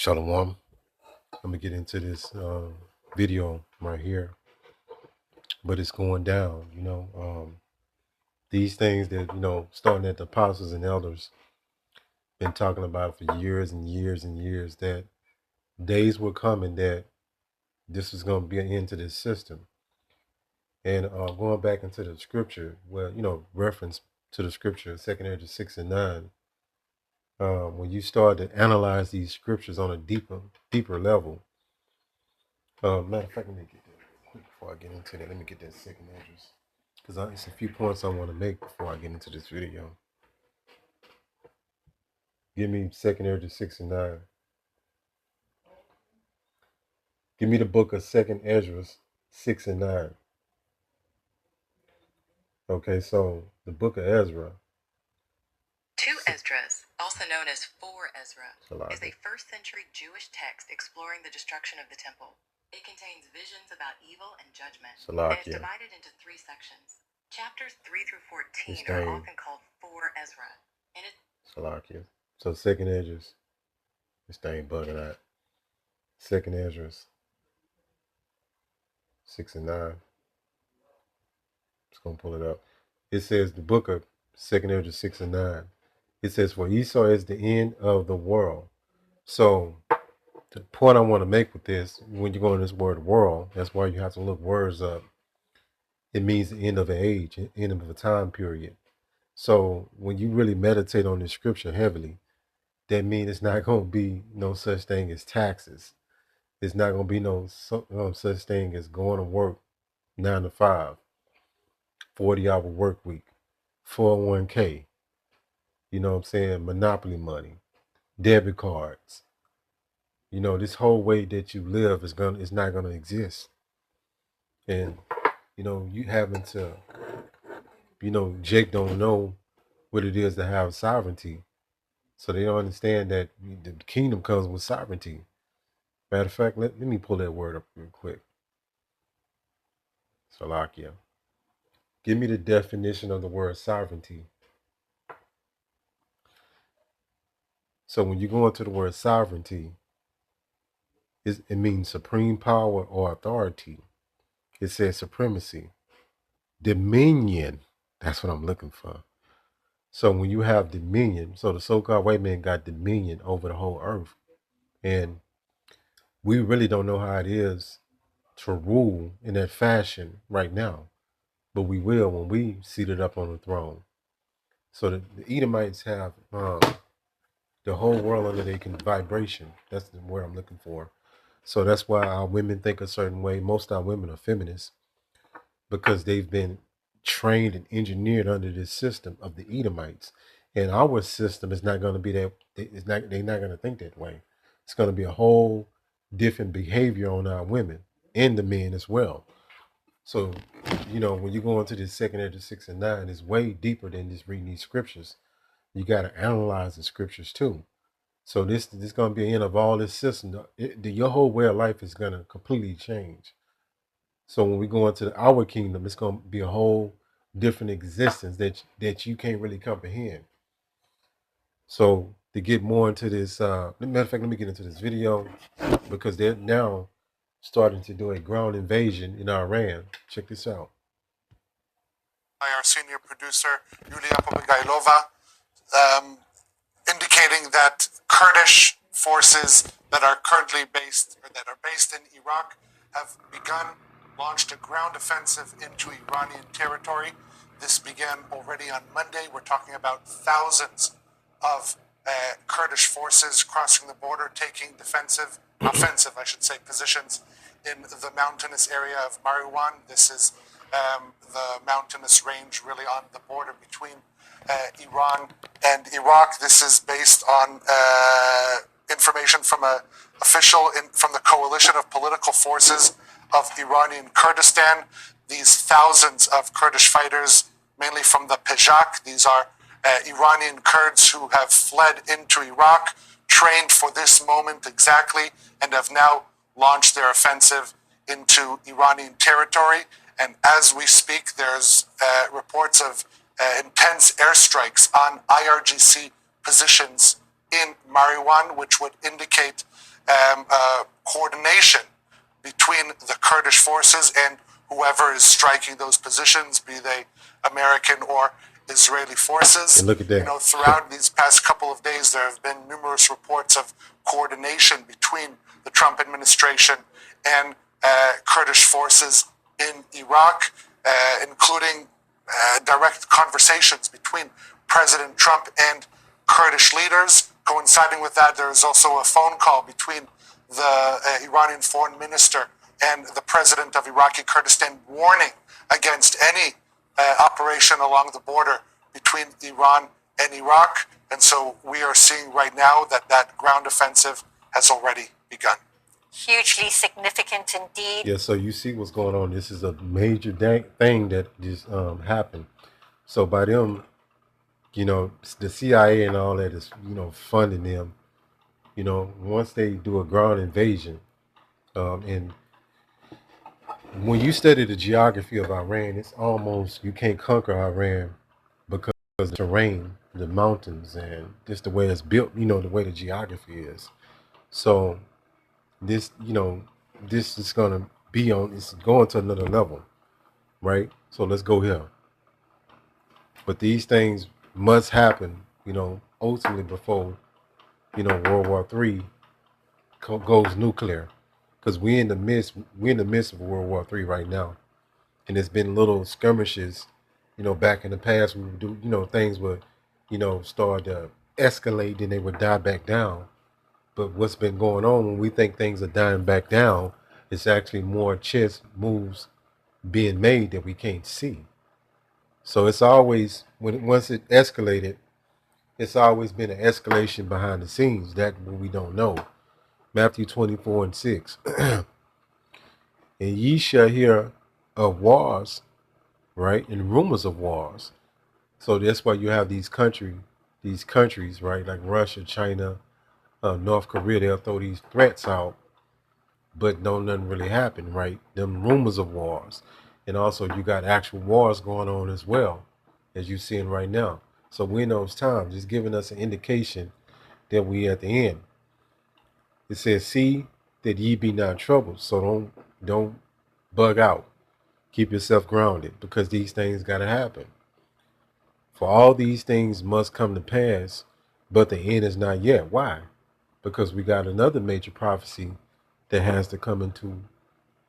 Shalom. I'm gonna get into this video right here, but it's going down. These things that starting at the apostles and elders been talking about for years and years and years. That days were coming that this was gonna be an end to this system. And going back into the scripture, well, reference to the scripture, 2 Ezra 6 and 9. When you start to analyze these scriptures on a deeper level. Matter of fact, let me get that quick before I get into that. Let me get that second address because it's a few points I want to make before I get into this video. Give me second address 6 and 9. Give me the book of second Ezra 6 and 9. Okay, so the book of Ezra. 2 Esdras, also known as 4 Ezra, is a first-century Jewish text exploring the destruction of the temple. It contains visions about evil and judgment, and is divided into 3 sections. Chapters 3 through 14 are often called 4 Ezra. Salakia. So second Ezra's, this thing bugging out. Second Ezra's 6 and 9. Just gonna pull it up. It says the book of second Ezra 6 and 9. It says, for Esau is the end of the world. So the point I want to make with this, when you go in this word world, that's why you have to look words up. It means the end of an age, end of a time period. So when you really meditate on this scripture heavily, that means it's not going to be no such thing as taxes. It's not going to be no such thing as going to work 9 to 5, 40-hour work week, 401k, you know what I'm saying, monopoly money, debit cards. This whole way that you live is not gonna exist. And you having to, Jake don't know what it is to have sovereignty. So they don't understand that the kingdom comes with sovereignty. Matter of fact, let me pull that word up real quick. Salakia. Give me the definition of the word sovereignty. So when you go into the word sovereignty, it means supreme power or authority. It says supremacy. Dominion. That's what I'm looking for. So when you have dominion, so the so-called white man got dominion over the whole earth. And we really don't know how it is to rule in that fashion right now. But we will when we seated up on the throne. So the Edomites have the whole world under their vibration. That's the word I'm looking for. So that's why our women think a certain way. Most of our women are feminists because they've been trained and engineered under this system of the Edomites. And our system is not going to be that. They're not going to think that way. It's going to be a whole different behavior on our women and the men as well. So, when you go into this second Ezra 6 and 9, it's way deeper than just reading these scriptures. You got to analyze the scriptures too. So this going to be the end of all this system. Your whole way of life is going to completely change. So when we go into our kingdom, it's going to be a whole different existence that you can't really comprehend. So to get more into this, matter of fact, let me get into this video because they're now starting to do a ground invasion in Iran. Check this out. By our senior producer, Yulia Pomigailova, indicating that Kurdish forces that are based in Iraq have launched a ground offensive into Iranian territory. This began already on Monday. We're talking about thousands of Kurdish forces crossing the border, taking offensive, positions in the mountainous area of Mariwan. This is the mountainous range really on the border between Iran and Iraq. This is based on information from an official from the coalition of political forces of Iranian Kurdistan. These thousands of Kurdish fighters, mainly from the Peshak, these are Iranian Kurds who have fled into Iraq, trained for this moment exactly, and have now launched their offensive into Iranian territory. And as we speak, there's reports of intense airstrikes on IRGC positions in Mariwan, which would indicate coordination between the Kurdish forces and whoever is striking those positions, be they American or Israeli forces. And look at that. You know, throughout these past couple of days, there have been numerous reports of coordination between the Trump administration and Kurdish forces in Iraq, including direct conversations between President Trump and Kurdish leaders. Coinciding with that, there is also a phone call between the Iranian foreign minister and the president of Iraqi Kurdistan, warning against any operation along the border between Iran and Iraq. And so we are seeing right now that that ground offensive has already begun. Hugely significant indeed. Yeah, so you see what's going on. This is a major thing that just happened. So by them, you know, the CIA and all that is, you know, funding them. You know, once they do a ground invasion, and when you study the geography of Iran, it's almost, you can't conquer Iran because of the terrain, the mountains, and just the way it's built, you know, the way the geography is. So this, you know, this is going to be on, it's going to another level, right? So let's go here. But these things must happen, you know, ultimately before, you know, World War III goes nuclear. Because we're in the midst of World War III right now. And there's been little skirmishes, you know, back in the past. We would do, you know, things would, you know, start to escalate and they would die back down. But what's been going on when we think things are dying back down, it's actually more chess moves being made that we can't see. So it's always, once it escalated, it's always been an escalation behind the scenes. That we don't know. Matthew 24:6. And ye shall hear of wars, right? And rumors of wars. So that's why you have these countries, right? Like Russia, China, North Korea, they'll throw these threats out, but nothing really happen, right? Them rumors of wars. And also you got actual wars going on as well, as you're seeing right now. So we're in those times, just giving us an indication that we at the end. It says, see that ye be not troubled. So don't bug out. Keep yourself grounded, because these things got to happen. For all these things must come to pass, but the end is not yet. Why? Because we got another major prophecy that has to come into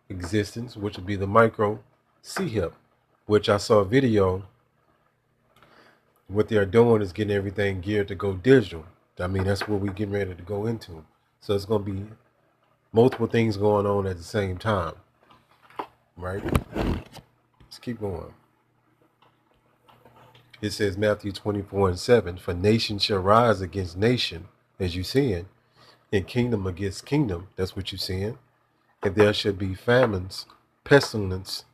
existence, which would be the micro CHIP, which I saw a video. What they're doing is getting everything geared to go digital. I mean, that's what we're getting ready to go into. So it's going to be multiple things going on at the same time, right? Let's keep going. It says Matthew 24:7, for nation shall rise against nation, as you seeing, and kingdom against kingdom, that's what you're seeing. And there shall be famines, pestilence,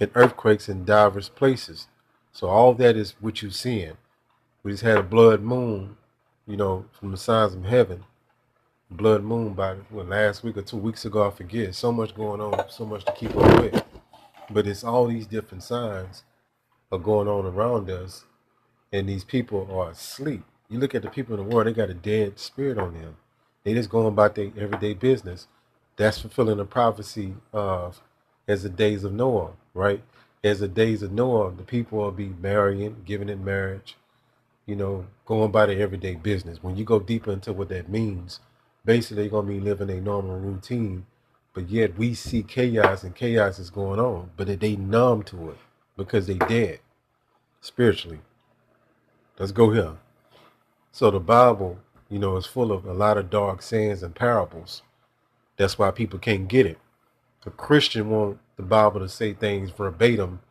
and earthquakes in divers places. So all that is what you're seeing. We just had a blood moon, you know, from the signs of heaven. Blood moon by last week or 2 weeks ago, I forget. So much going on, so much to keep up with. But it's all these different signs are going on around us, and these people are asleep. You look at the people in the world, they got a dead spirit on them. They just going about their everyday business. That's fulfilling the prophecy of as the days of Noah, right? As the days of Noah, the people will be marrying, giving in marriage, you know, going by their everyday business. When you go deeper into what that means, basically they're going to be living a normal routine, but yet we see chaos, and chaos is going on, but they numb to it because they dead spiritually. Let's go here. So the Bible, you know, is full of a lot of dark sayings and parables. That's why people can't get it. A Christian want the Bible to say things verbatim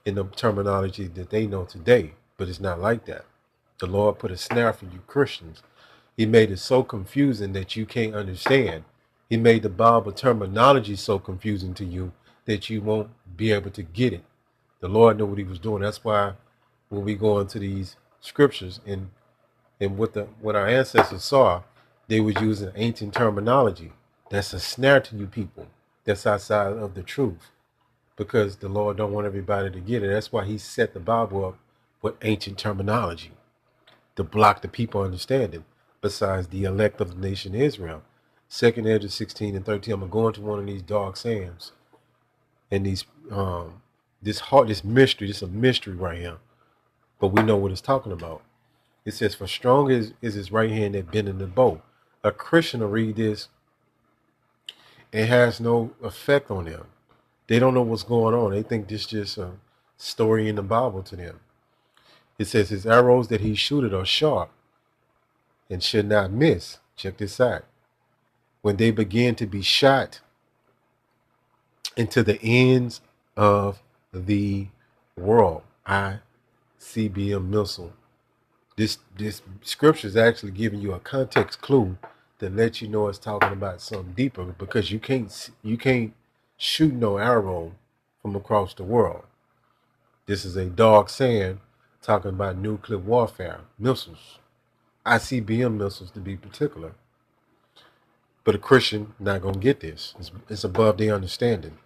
in the terminology that they know today, but it's not like that. The Lord put a snare for you Christians. He made it so confusing that you can't understand. He made the Bible terminology so confusing to you that you won't be able to get it. The Lord knew what he was doing. That's why when we go into these scriptures and what our ancestors saw, they was using ancient terminology. That's a snare to you people. That's outside of the truth, because the Lord don't want everybody to get it. That's why he set the Bible up with ancient terminology to block the people understanding, besides the elect of the nation Israel. Second Ezra 16 and 13. I'm gonna go into one of these dark sands, and these this mystery. This is a mystery right here, but we know what it's talking about. It says, "For strong is his right hand that bendeth the bow." A Christian will read this, it has no effect on them. They don't know what's going on. They think this is just a story in the Bible to them. It says, "His arrows that he shooteth are sharp and should not miss." Check this out. When they begin to be shot into the ends of the world. ICBM missile. This scripture is actually giving you a context clue to let you know it's talking about something deeper, because you can't shoot no arrow from across the world. This is a dark sand talking about nuclear warfare, missiles, ICBM missiles to be particular. But a Christian not going to get this. It's above their understanding.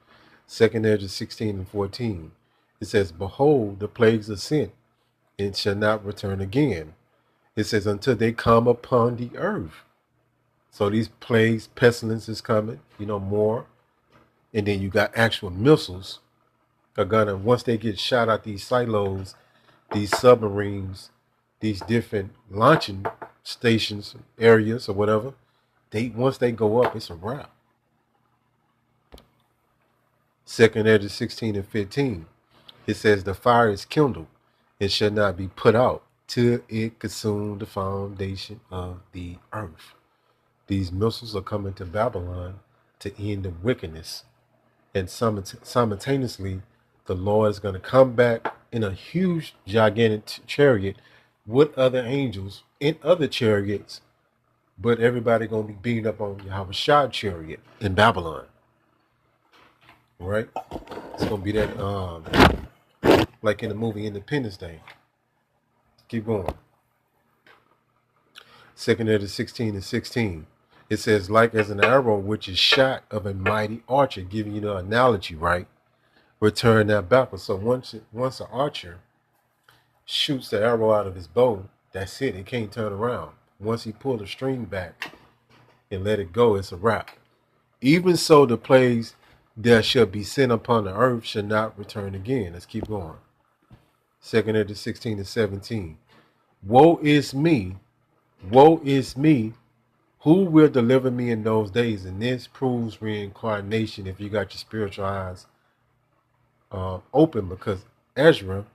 2 Ezra 16 and 14. It says, "Behold, the plagues are sent, and shall not return again." It says, "Until they come upon the earth." So these plagues, pestilence is coming, more. And then you got actual missiles are gonna, once they get shot out these silos, these submarines, these different launching stations, areas or whatever, once they go up, it's a wrap. 2 Ezra 16 and 15. It says, "The fire is kindled, and shall not be put out, till it consume the foundation of the earth." These missiles are coming to Babylon to end the wickedness. And simultaneously, the Lord is going to come back in a huge, gigantic chariot with other angels in other chariots, but everybody going to be beating up on Yahushua chariot in Babylon. All right? It's going to be that, like in the movie Independence Day. Keep going. 2 Ezra 16 and 16. It says, "Like as an arrow which is shot of a mighty archer," giving you the analogy, right? "Return that backwards." So once an archer shoots the arrow out of his bow, that's it. It can't turn around. Once he pulls the string back and let it go, it's a wrap. "Even so, the plagues that shall be sent upon the earth shall not return again." Let's keep going. 2 Ezra 16 and 17. Woe is me, who will deliver me in those days?" And this proves reincarnation if you got your spiritual eyes open, because Ezra,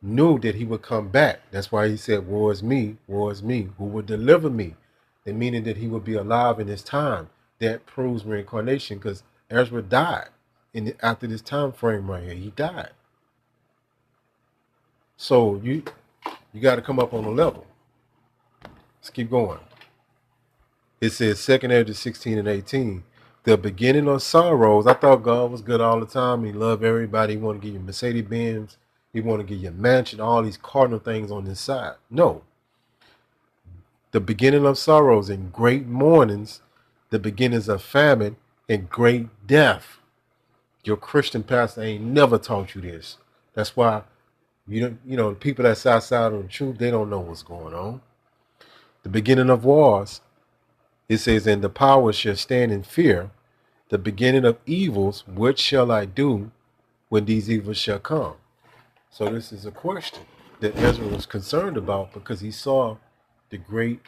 knew that he would come back. That's why he said, woe is me, who would deliver me? And meaning that he would be alive in his time. That proves reincarnation, because Ezra died after this time frame right here. He died. So you got to come up on the level. Let's keep going. It says 2 Ezra 16 and 18. "The beginning of sorrows." I thought God was good all the time. He loved everybody. He wanted to give you Mercedes-Benz. He wanted to give you a mansion, all these cardinal things on this side. No. "The beginning of sorrows and great mournings, the beginnings of famine and great death." Your Christian pastor ain't never taught you this. That's why the people that's outside of the truth, they don't know what's going on. "The beginning of wars." It says, "And the power shall stand in fear. The beginning of evils, what shall I do when these evils shall come?" So this is a question that Ezra was concerned about, because he saw the great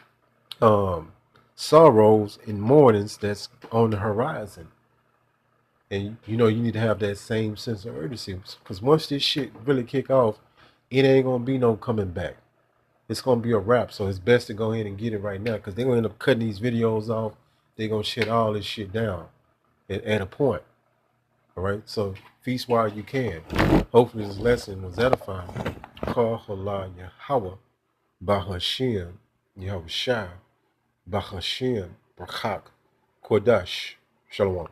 sorrows and mournings that's on the horizon. And you need to have that same sense of urgency, because once this shit really kick off, it ain't gonna be no coming back. It's gonna be a wrap. So it's best to go ahead and get it right now, because they're gonna end up cutting these videos off. They're gonna shut all this shit down at a point. All right, so feast while you can. Hopefully this lesson was edifying. Kahala Yahweh Bahashim Yahushua Bahashim Brakak Kodash Shalom.